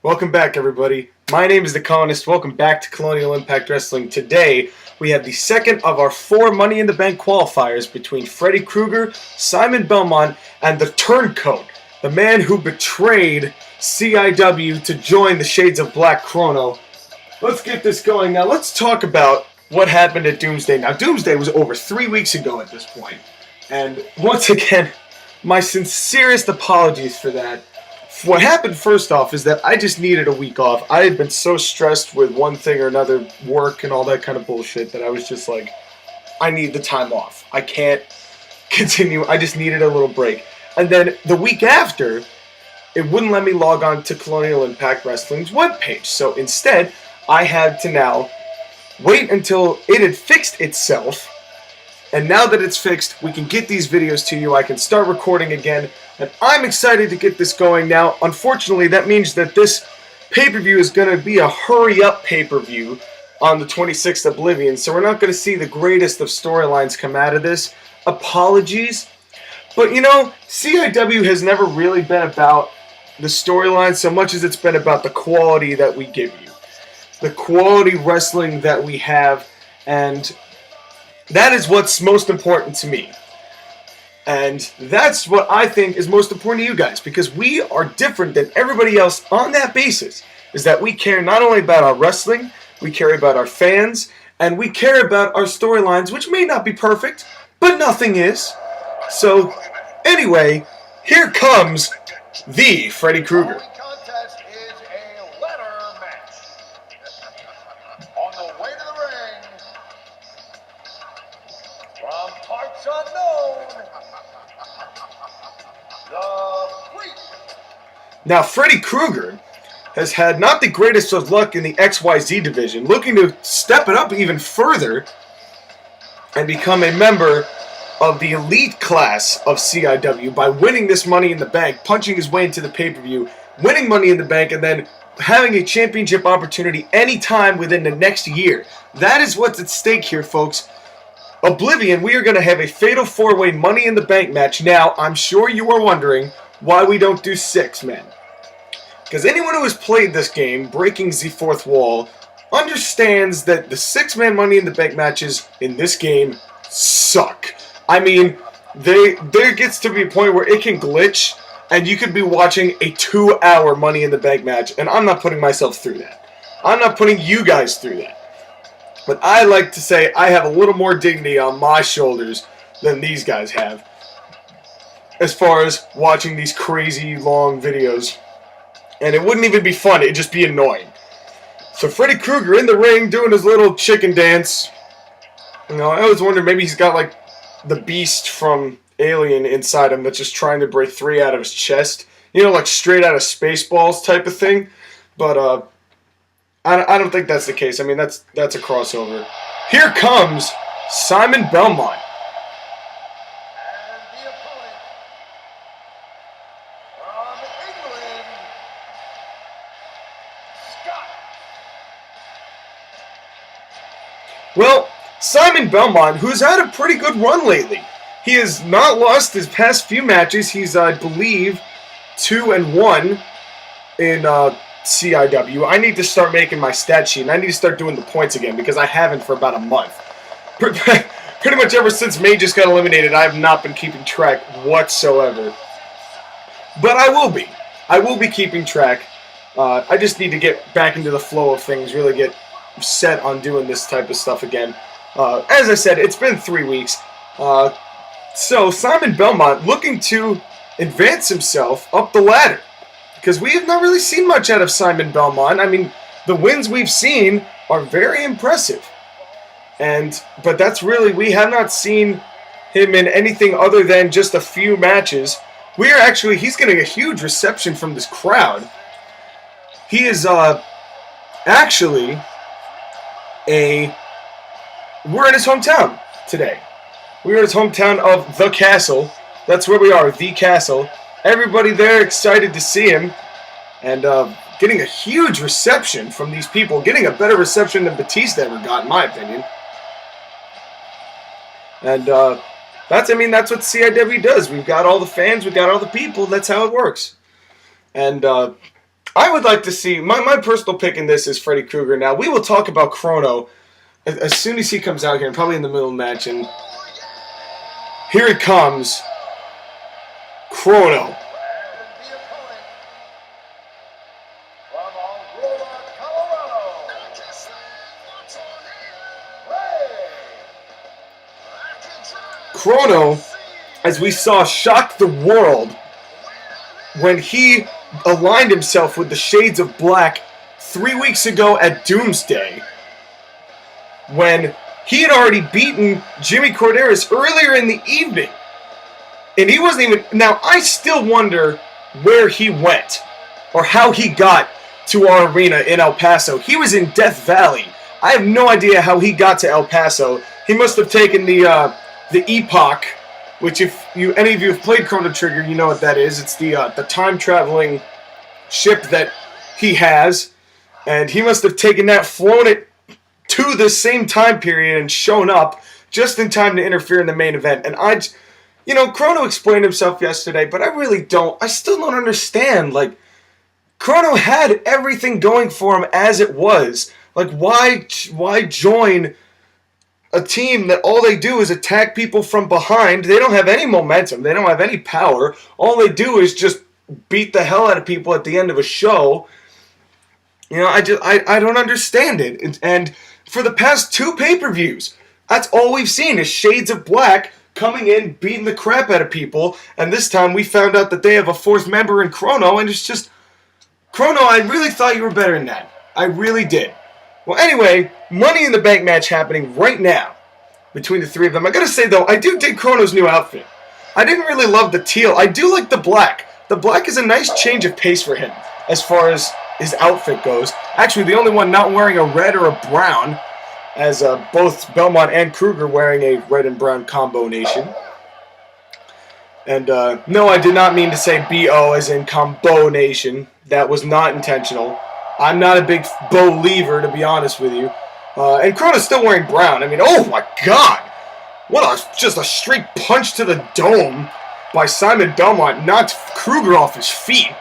Welcome back, everybody. My name is the Colonist. Welcome back to Colonial Impact Wrestling. Today, we have the second of our 4 Money in the Bank qualifiers between Freddy Krueger, Simon Belmont, and the Turncoat, the man who betrayed CIW to join the Shades of Black Crono. Let's get this going. Now, let's talk about what happened at Doomsday. Now, Doomsday was over 3 weeks ago at this point. And once again, my sincerest apologies for that. What happened first off is that I just needed a week off. I had been so stressed with one thing or another, work and all that kind of bullshit, that I was just like, I need the time off. I can't continue. I just needed a little break. And then the week after, it wouldn't let me log on to Colonial Impact Wrestling's webpage. So instead, I had to now wait until it had fixed itself. And now that it's fixed, we can get these videos to you. I can start recording again. And I'm excited to get this going now. Unfortunately, that means that this pay-per-view is going to be a hurry-up pay-per-view on the 26th Oblivion. So we're not going to see the greatest of storylines come out of this. Apologies. But, you know, CIW has never really been about the storyline so much as it's been about the quality that we give you. The quality wrestling that we have. And that is what's most important to me. And that's what I think is most important to you guys, because we are different than everybody else on that basis, is that we care not only about our wrestling, we care about our fans, and we care about our storylines, which may not be perfect, but nothing is. So, anyway, here comes the Freddy Krueger. Now, Freddy Krueger has had not the greatest of luck in the XYZ division, looking to step it up even further and become a member of the elite class of CIW by winning this Money in the Bank, punching his way into the pay-per-view, winning Money in the Bank, and then having a championship opportunity anytime within the next year. That is what's at stake here, folks. Oblivion, we are going to have a fatal 4-way Money in the Bank match. Now, I'm sure you are wondering why we don't do 6 men. Because anyone who has played this game, breaking the fourth wall, understands that the 6-man Money in the Bank matches in this game suck. I mean, there gets to be a point where it can glitch, and you could be watching a 2-hour Money in the Bank match, and I'm not putting myself through that. I'm not putting you guys through that. But I like to say I have a little more dignity on my shoulders than these guys have, as far as watching these crazy long videos. And it wouldn't even be fun, it'd just be annoying. So Freddy Krueger in the ring doing his little chicken dance. You know, I always wonder, maybe he's got like the beast from Alien inside him that's just trying to break 3 out of his chest. You know, like straight out of Spaceballs type of thing. But I don't think that's the case. I mean, that's a crossover. Here comes Simon Belmont. Well, Simon Belmont, who's had a pretty good run lately. He has not lost his past few matches. He's, I believe, 2-1 in CIW. I need to start making my stat sheet, and I need to start doing the points again, because I haven't for about a month. Pretty much ever since May just got eliminated, I have not been keeping track whatsoever. But I will be. I will be keeping track. I just need to get back into the flow of things, really get set on doing this type of stuff again. As I said, it's been 3 weeks. So Simon Belmont looking to advance himself up the ladder, because we have not really seen much out of Simon Belmont. I mean, the wins we've seen are very impressive. But that's really, we have not seen him in anything other than just a few matches. He's getting a huge reception from this crowd. He is actually we're in his hometown today. We're in his hometown of The Castle. That's where we are, The Castle. Everybody there excited to see him, and getting a huge reception from these people. Getting a better reception than Batista ever got, in my opinion. And that's what CIW does. We've got all the fans, we've got all the people. That's how it works. And I would like to see, my personal pick in this is Freddy Krueger. Now, we will talk about Crono as soon as he comes out here, and probably in the middle of the match. And here it comes, Crono. Crono, as we saw, shocked the world when he aligned himself with the Shades of Black 3 weeks ago at Doomsday, when he had already beaten Jimmy Corderas earlier in the evening. And he wasn't even... Now, I still wonder where he went or how he got to our arena in El Paso. He was in Death Valley. I have no idea how he got to El Paso. He must have taken the Epoch, which if any of you have played Chrono Trigger, you know what that is. It's the time-traveling ship that he has. And he must have taken that, flown it to the same time period, and shown up just in time to interfere in the main event. And Crono explained himself yesterday, but I still don't understand. Like, Crono had everything going for him as it was. Like, why join a team that all they do is attack people from behind? They don't have any momentum. They don't have any power. All they do is just beat the hell out of people at the end of a show. I don't understand it. And for the past 2 pay-per-views, that's all we've seen is Shades of Black coming in, beating the crap out of people. And this time we found out that they have a 4th member in Crono, and it's just... Crono, I really thought you were better than that. I really did. Well, anyway, Money in the Bank match happening right now between the 3 of them. I gotta say, though, I do dig Crono's new outfit. I didn't really love the teal. I do like the black. The black is a nice change of pace for him as far as his outfit goes. Actually, the only one not wearing a red or a brown, as both Belmont and Krueger wearing a red and brown combination. And no, I did not mean to say B-O as in combination. That was not intentional. I'm not a big believer, to be honest with you. And Crono's still wearing brown. I mean, oh my God! Just a straight punch to the dome by Simon Belmont. Knocked Krueger off his feet.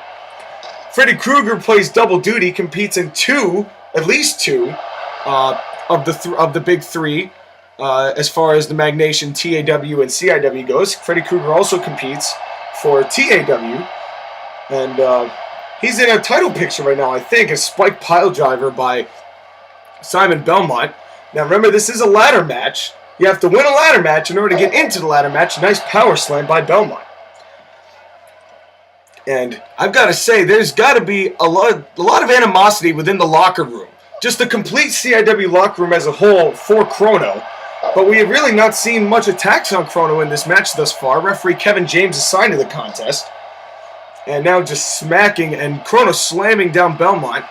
Freddy Krueger plays double duty, competes in at least two, of the big 3, as far as the Magnation, TAW, and CIW goes. Freddy Krueger also competes for TAW, and he's in a title picture right now, I think, as Spike Piledriver by Simon Belmont. Now remember, this is a ladder match. You have to win a ladder match in order to get into the ladder match. Nice power slam by Belmont. And I've got to say, there's got to be a lot of animosity within the locker room. Just the complete CIW locker room as a whole for Crono. But we have really not seen much attacks on Crono in this match thus far. Referee Kevin James assigned to the contest. And now just smacking, and Crono slamming down Belmont,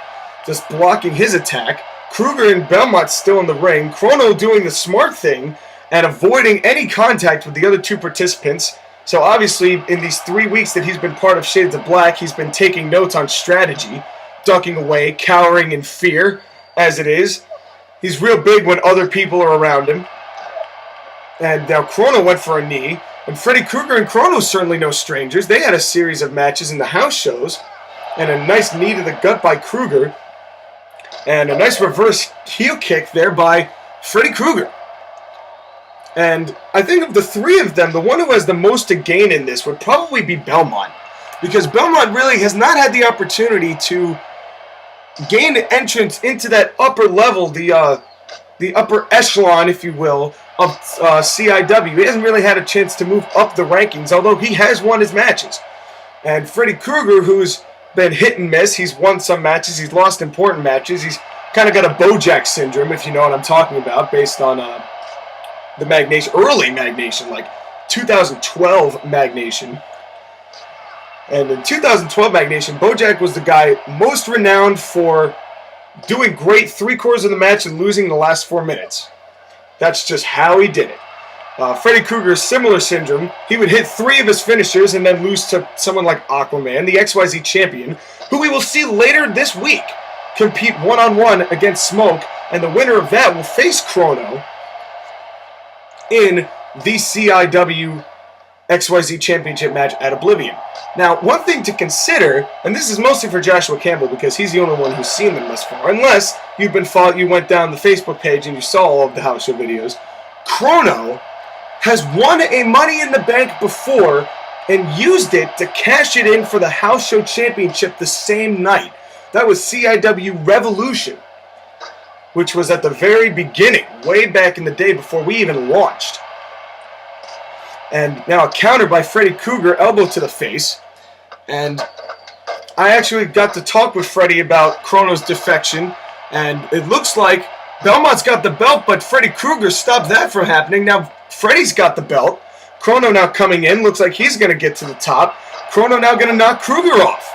just blocking his attack. Krueger and Belmont still in the ring. Crono doing the smart thing and avoiding any contact with the other 2 participants. So obviously, in these 3 weeks that he's been part of Shades of Black, he's been taking notes on strategy, ducking away, cowering in fear, as it is. He's real big when other people are around him. And now Crono went for a knee. And Freddy Krueger and Crono certainly no strangers. They had a series of matches in the house shows. And a nice knee to the gut by Krueger. And a nice reverse heel kick there by Freddy Krueger. And I think of the 3 of them, the one who has the most to gain in this would probably be Belmont. Because Belmont really has not had the opportunity to gain entrance into that upper level, the upper echelon, if you will, of CIW. He hasn't really had a chance to move up the rankings, although he has won his matches. And Freddy Krueger, who's been hit and miss, he's won some matches, he's lost important matches, he's kind of got a Bojack syndrome, if you know what I'm talking about, based on the Magnation, early Magnation, like 2012 Magnation. And in 2012 Magnation, Bojack was the guy most renowned for doing great 3/4 of the match and losing in the last 4 minutes. That's just how he did it. Freddy Krueger's similar syndrome. He would hit 3 of his finishers and then lose to someone like Aquaman, the XYZ champion, who we will see later this week compete one-on-one against Smoke, and the winner of that will face Crono in the CIW XYZ Championship match at Oblivion. Now, one thing to consider, and this is mostly for Joshua Campbell because he's the only one who's seen them thus far, unless you went down the Facebook page and you saw all of the house show videos. Crono has won a Money in the Bank before and used it to cash it in for the house show championship the same night. That was CIW Revolution, which was at the very beginning, way back in the day before we even launched. And now a counter by Freddy Krueger, elbow to the face. And I actually got to talk with Freddy about Crono's defection, and it looks like Belmont's got the belt, but Freddy Krueger stopped that from happening. Now Freddy's got the belt. Crono now coming in, looks like he's going to get to the top. Crono now going to knock Krueger off.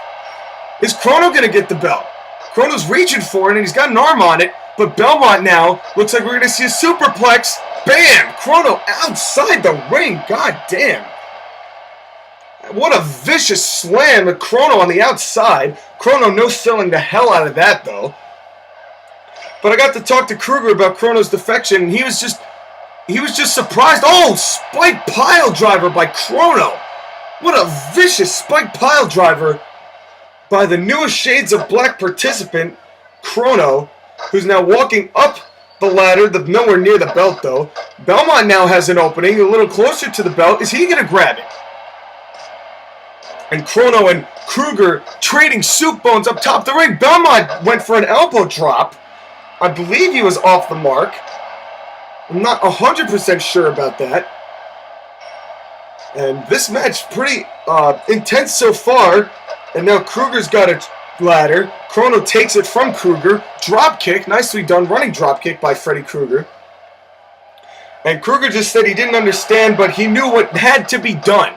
Is Crono going to get the belt? Crono's reaching for it, and he's got an arm on it, but Belmont now looks like we're going to see a superplex. Bam! Crono outside the ring. God damn. What a vicious slam with Crono on the outside. Crono no-selling the hell out of that, though. But I got to talk to Krueger about Crono's defection, and he was just surprised. Oh, spike pile driver by Crono. What a vicious spike pile driver by the newest shades of black participant, Crono, who's now walking up the ladder, nowhere near the belt, though. Belmont now has an opening, a little closer to the belt. Is he going to grab it? And Crono and Krueger trading soup bones up top of the ring. Belmont went for an elbow drop. I believe he was off the mark. I'm not 100% sure about that. And this match pretty intense so far. And now Krueger's got a ladder. Crono takes it from Krueger. Drop kick. Nicely done. Running drop kick by Freddy Krueger. And Krueger just said he didn't understand, but he knew what had to be done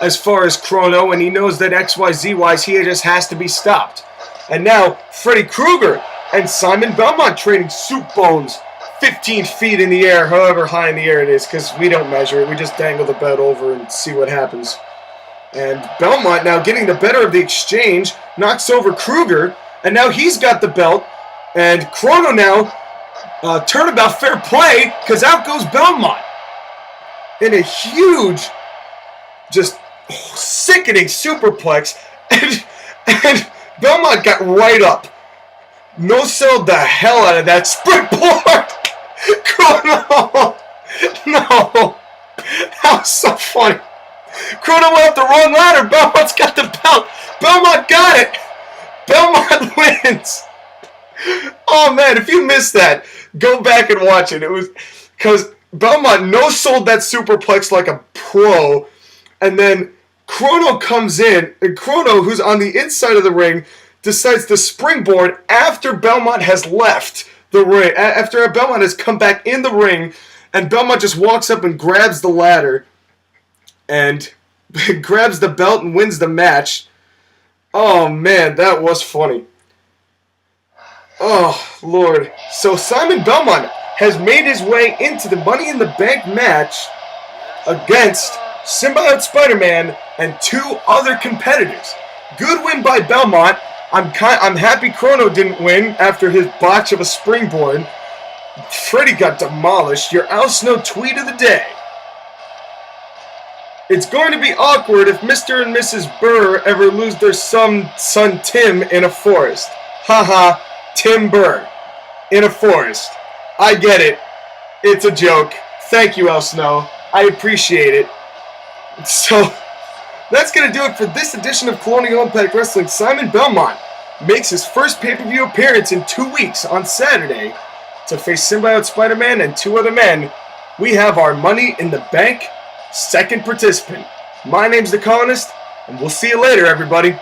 as far as Crono, and he knows that XYZ-wise he just has to be stopped. And now Freddy Krueger and Simon Belmont trading soup bones 15 feet in the air, however high in the air it is, because we don't measure it. We just dangle the belt over and see what happens. And Belmont now getting the better of the exchange, knocks over Krueger, and now he's got the belt. And Crono now, turnabout fair play, because out goes Belmont. In a huge, just sickening superplex. And Belmont got right up. No-sold the hell out of that springboard. Crono! No! That was so funny. Crono went up the wrong ladder. Belmont's got the belt. Belmont got it. Belmont wins. Oh man, if you missed that, go back and watch it. It was because Belmont no-sold that superplex like a pro, and then Crono comes in, and Crono, who's on the inside of the ring, decides to springboard after Belmont has left the ring, after Belmont has come back in the ring, and Belmont just walks up and grabs the ladder and grabs the belt and wins the match. Oh man, that was funny. Oh Lord. So Simon Belmont has made his way into the Money in the Bank match against Symbiote Spiderman and two other competitors. Good win by Belmont. I'm happy Crono didn't win after his botch of a springboard. Freddy got demolished. Your Al Snow tweet of the day. It's going to be awkward if Mr. and Mrs. Burr ever lose their son Tim in a forest. Haha, Tim Burr in a forest. I get it. It's a joke. Thank you, Al Snow. I appreciate it. So, that's going to do it for this edition of Colonial Impact Wrestling. Simon Belmont makes his first pay-per-view appearance in 2 weeks on Saturday to face Symbiote Spider-Man and two other men. We have our Money in the Bank second participant. My name's The Colonist, and we'll see you later, everybody.